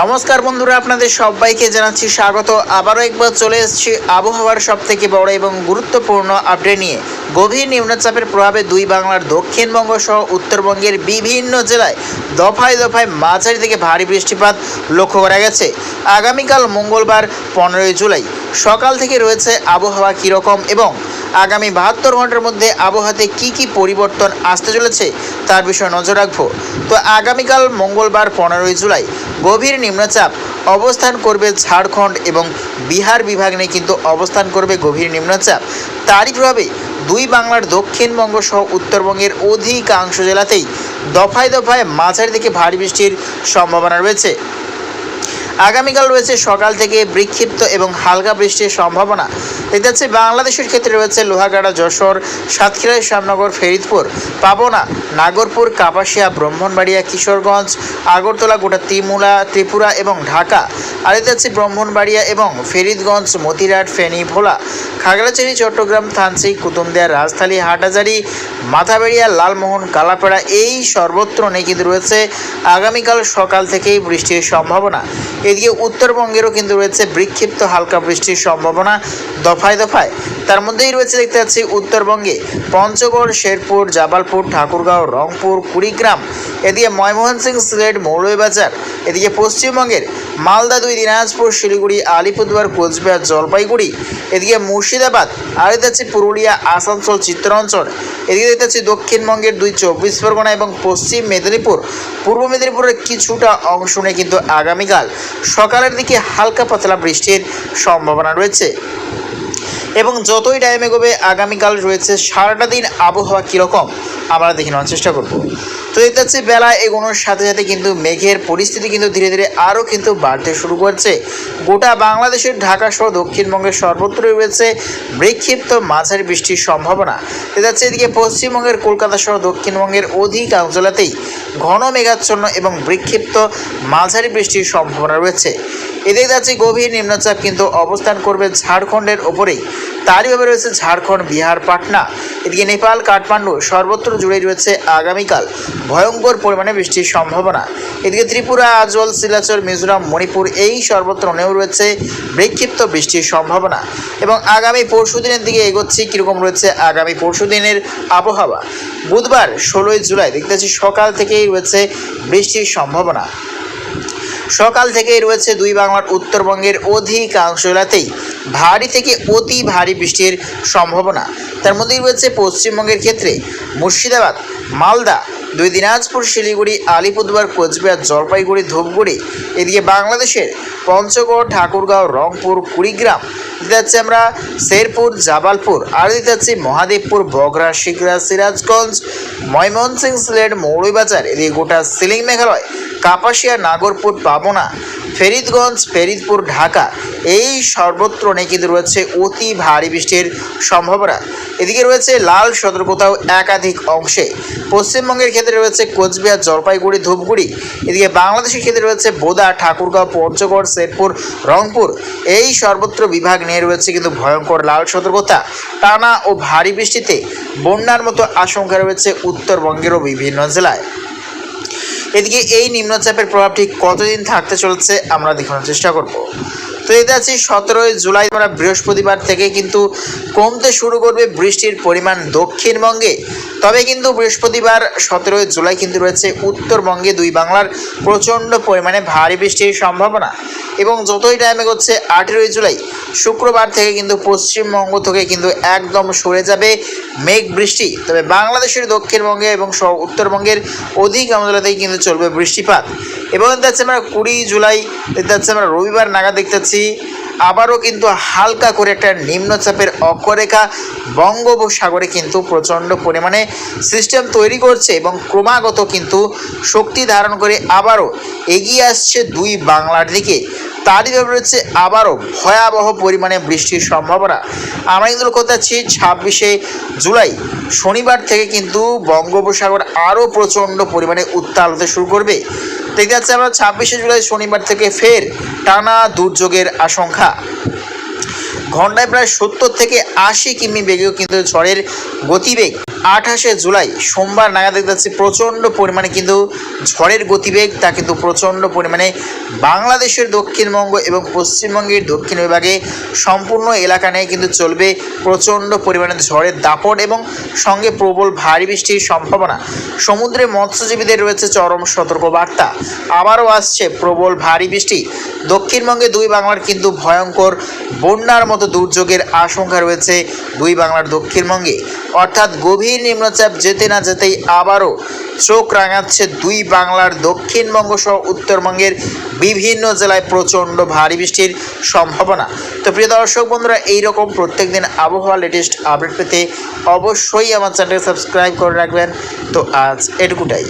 নমস্কার বন্ধুরা, আপনাদের সবাইকে জানাচ্ছি স্বাগত। আবারও একবার চলে এসেছি আবহাওয়ার সবথেকে বড় এবং গুরুত্বপূর্ণ আপডেট নিয়ে। গভীর নিম্নচাপের প্রভাবে দুই বাংলার দক্ষিণবঙ্গ সহ উত্তরবঙ্গের বিভিন্ন জেলায় দফায় দফায় মাঝারি থেকে ভারী বৃষ্টিপাত লক্ষ্য করা গেছে। আগামীকাল মঙ্গলবার 15 জুলাই সকাল থেকে রয়েছে আবহাওয়া কীরকম এবং আগামী 72 ঘন্টার মধ্যে আবহাওয়াতে কি পরিবর্তন আসতে চলেছে তার বিষয়ে নজর রাখবো। তো আগামীকাল মঙ্গলবার 15 জুলাই গভীর নিম্নচাপ অবস্থান করবে ঝাড়খণ্ড এবং বিহার বিভাগ নিয়ে কিন্তু অবস্থান করবে গভীর নিম্নচাপ। তারই প্রভাবে দুই বাংলার দক্ষিণবঙ্গ সহ উত্তরবঙ্গের অধিকাংশ জেলাতেই দফায় দফায় মাঝারি থেকে ভারী বৃষ্টির সম্ভাবনা রয়েছে। আগামীকাল রয়েছে সকাল থেকে বিক্ষিপ্ত এবং হালকা বৃষ্টির সম্ভাবনা। দেখতে যাচ্ছে বাংলাদেশের ক্ষেত্রে রয়েছে লোহাগাড়া, যশোর, সাতক্ষীরা, শ্যামনগর, ফরিদপুর, পাবনা, নাগরপুর, কাপাসিয়া, ব্রাহ্মণবাড়িয়া, কিশোরগঞ্জ, আগরতলা, গোটা ত্রিপুরা এবং ঢাকা। আর দেখতে যাচ্ছে ব্রাহ্মণবাড়িয়া এবং ফরিদগঞ্জ, মতিরাট, ফেনী, ভোলা, খাগড়াছড়ি, চট্টগ্রাম, থানচি, কুতুবদিয়া, রাজশাহী, হাটহাজারী, মাথাবেড়িয়া, লালমোহন, কালাপাড়া এই সর্বত্র নেই কিন্তু রয়েছে আগামীকাল সকাল থেকেই বৃষ্টির সম্ভাবনা। এদিকে উত্তরবঙ্গেরও কিন্তু রয়েছে বিক্ষিপ্ত হালকা বৃষ্টির সম্ভাবনা দফায় দফায়। তার মধ্যেই রয়েছে দেখতে পাচ্ছি উত্তরবঙ্গে পঞ্চগড়, শেরপুর, জাবালপুর, ঠাকুরগাঁও, রংপুর, কুড়িগ্রাম, এদিকে ময়মনসিংহ, সিলেট, মৌলভীবাজার। এদিকে পশ্চিমবঙ্গের মালদা 2, দিনাজপুর, শিলিগুড়ি, আলিপুরদুয়ার, কোচবিহার, জলপাইগুড়ি, এদিকে মুর্শিদাবাদ, আর দেখতে পাচ্ছি পুরুলিয়া, আসানসোল, চিত্তরঞ্জন। এদিকে দেখতে পাচ্ছি দক্ষিণবঙ্গের 2 24 পরগনা এবং পশ্চিম মেদিনীপুর, পূর্ব মেদিনীপুরের কিছুটা অংশ নিয়ে কিন্তু আগামীকাল সকালের দিকে হালকা পাতলা বৃষ্টির সম্ভাবনা রয়েছে। এবং যতই টাইম এগোবে আগামীকাল রয়েছে সারাটা দিন আবহাওয়া কীরকম আমরা দেখে নেওয়ার চেষ্টা করব। তো দেখতে পাচ্ছি বেলা এগোনোর সাথে সাথে কিন্তু মেঘের পরিস্থিতি কিন্তু ধীরে ধীরে আরও কিন্তু বাড়তে শুরু করছে। গোটা বাংলাদেশের ঢাকা সহ দক্ষিণবঙ্গের সর্বত্রই রয়েছে বিক্ষিপ্ত মাঝারি বৃষ্টির সম্ভাবনা। দেখতে পাচ্ছি এদিকে পশ্চিমবঙ্গের কলকাতা সহ দক্ষিণবঙ্গের অধিকাংশ জেলাতেই ঘন মেঘাচ্ছন্ন এবং বিক্ষিপ্ত মাঝারি বৃষ্টির সম্ভাবনা রয়েছে। এদিকে যাচ্ছে গভীর নিম্নচাপ কিন্তু অবস্থান করবে ঝাড়খণ্ডের ওপরেই। তারইভাবে রয়েছে ঝাড়খণ্ড, বিহার, পাটনা, এদিকে নেপাল, কাঠমান্ডু সর্বত্র জুড়ে রয়েছে আগামীকাল ভয়ঙ্কর পরিমাণে বৃষ্টির সম্ভাবনা। এদিকে ত্রিপুরা, আজল, শিলাচর, মিজোরাম, মণিপুর এই সর্বত্র নেও রয়েছে বিক্ষিপ্ত বৃষ্টির সম্ভাবনা। এবং আগামী পরশু দিনের দিকে এগোচ্ছি কীরকম রয়েছে আগামী পরশু দিনের আবহাওয়া। বুধবার 16 জুলাই দেখতে পাচ্ছি সকাল থেকেই রয়েছে বৃষ্টির সম্ভাবনা। সকাল থেকেই রয়েছে দুই বাংলার উত্তরবঙ্গের অধিকাংশ জেলাতেই ভারী থেকে অতি ভারী বৃষ্টির সম্ভাবনা। তার মধ্যেই রয়েছে পশ্চিমবঙ্গের ক্ষেত্রে মুর্শিদাবাদ, মালদা, 2 দিনাজপুর, শিলিগুড়ি, আলিপুরদুয়ার, কোচবিহার, জলপাইগুড়ি, ধূপগুড়ি। এদিকে বাংলাদেশের পঞ্চগড়, ঠাকুরগাঁও, রংপুর, কুড়িগ্রাম। দিতে যাচ্ছে আমরা শেরপুর, জাবালপুর, আর দিতে যাচ্ছি মহাদেবপুর, বগরা, শিগরা, সিরাজগঞ্জ, ময়মনসিংহ, সিলেট, মৌলভীবাজার। এদিকে গোটা সিলিং মেঘালয়, কাপাসিয়া, নাগরপুর, পাবনা, ফরিদগঞ্জ, ফরিদপুর, ঢাকা এই সর্বত্র নেই কিন্তু রয়েছে অতি ভারী বৃষ্টির সম্ভাবনা। এদিকে রয়েছে লাল সতর্কতাও একাধিক অংশে। পশ্চিমবঙ্গের ক্ষেত্রে রয়েছে কোচবিহার, জলপাইগুড়ি, ধূপগুড়ি। এদিকে বাংলাদেশের ক্ষেত্রে রয়েছে বোদা, ঠাকুরগাঁও, পঞ্চগড়, শেরপুর, রংপুর এই সর্বত্র বিভাগ নিয়ে রয়েছে কিন্তু ভয়ঙ্কর লাল সতর্কতা। টানা ও ভারী বৃষ্টিতে বন্যার মতো আশঙ্কা রয়েছে উত্তরবঙ্গেরও বিভিন্ন জেলায়। এদিকে এই নিম্নচাপের প্রভাব ঠিক কতদিন থাকতে চলেছে আমরা দেখানোর চেষ্টা করব। তো এতে আছে 17 জুলাই আমরা বৃহস্পতিবার থেকে কিন্তু কমতে শুরু করবে বৃষ্টির পরিমাণ দক্ষিণবঙ্গে। তবে কিন্তু বৃহস্পতিবার 17 জুলাই কিন্তু রয়েছে উত্তরবঙ্গে দুই বাংলার প্রচণ্ড পরিমাণে ভারী বৃষ্টির সম্ভাবনা। এবং যতই টাইম এগোচ্ছে 18 জুলাই শুক্রবার থেকে কিন্তু পশ্চিমবঙ্গ থেকে কিন্তু একদম সরে যাবে মেঘ বৃষ্টি। তবে বাংলাদেশের দক্ষিণবঙ্গে এবং উত্তরবঙ্গের অধিকাংশ জেলাতেই কিন্তু চলবে বৃষ্টিপাত। এবং দেখতে পাচ্ছি আমরা 20 জুলাই দেখতে পাচ্ছি আমরা রবিবার নাগাদ দেখতে পাচ্ছি আবারও কিন্তু হালকা করে একটা নিম্নচাপের অক্ষরেখা বঙ্গোপসাগরে কিন্তু প্রচণ্ড পরিমাণে সিস্টেম তৈরি করছে এবং ক্রমাগত কিন্তু শক্তি ধারণ করে আবারও এগিয়ে আসছে দুই বাংলার দিকে। তারই ভাবে রয়েছে আবারও ভয়াবহ পরিমাণে বৃষ্টির সম্ভাবনা। আমরা কিন্তু লক্ষ্য করছি 26 জুলাই শনিবার থেকে কিন্তু বঙ্গোপসাগর আরও প্রচণ্ড পরিমাণে উত্তাল হতে শুরু করবে। দেখতে যাচ্ছে আমরা 26 জুলাই শনিবার থেকে ফের টানা দুর্যোগের আশঙ্কা। ঘন্টায় প্রায় 70 থেকে 80 কিমি বেগেও কিন্তু ঝড়ের গতিবেগ 28শে জুলাই সোমবার নাগাদ দেখতে যাচ্ছি প্রচণ্ড পরিমাণে কিন্তু ঝড়ের গতিবেগ তা কিন্তু প্রচণ্ড পরিমাণে বাংলাদেশের দক্ষিণবঙ্গ এবং পশ্চিমবঙ্গের দক্ষিণ বিভাগে সম্পূর্ণ এলাকা নিয়ে কিন্তু চলবে প্রচণ্ড পরিমাণে ঝড়ের দাপট এবং সঙ্গে প্রবল ভারী বৃষ্টির সম্ভাবনা। সমুদ্রে মৎস্যজীবীদের রয়েছে চরম সতর্কবার্তা। আবারও আসছে প্রবল ভারী বৃষ্টি। দক্ষিণবঙ্গে দুই বাংলার কিন্তু ভয়ঙ্কর বন্যার মতো দুর্যোগের আশঙ্কা রয়েছে দুই বাংলার দক্ষিণবঙ্গে, অর্থাৎ গভীর নিম্নচাপ যেতে না যেতেই আবারও চোখ রাঙাচ্ছে দুই বাংলার দক্ষিণবঙ্গ সহ উত্তরবঙ্গের বিভিন্ন জেলায় প্রচণ্ড ভারী বৃষ্টির সম্ভাবনা। তো প্রিয় দর্শক বন্ধুরা, এইরকম প্রত্যেক দিন আবহাওয়া লেটেস্ট আপডেট পেতে অবশ্যই আমার চ্যানেলকে সাবস্ক্রাইব করে রাখবেন। তো আজ এটুকুটাই।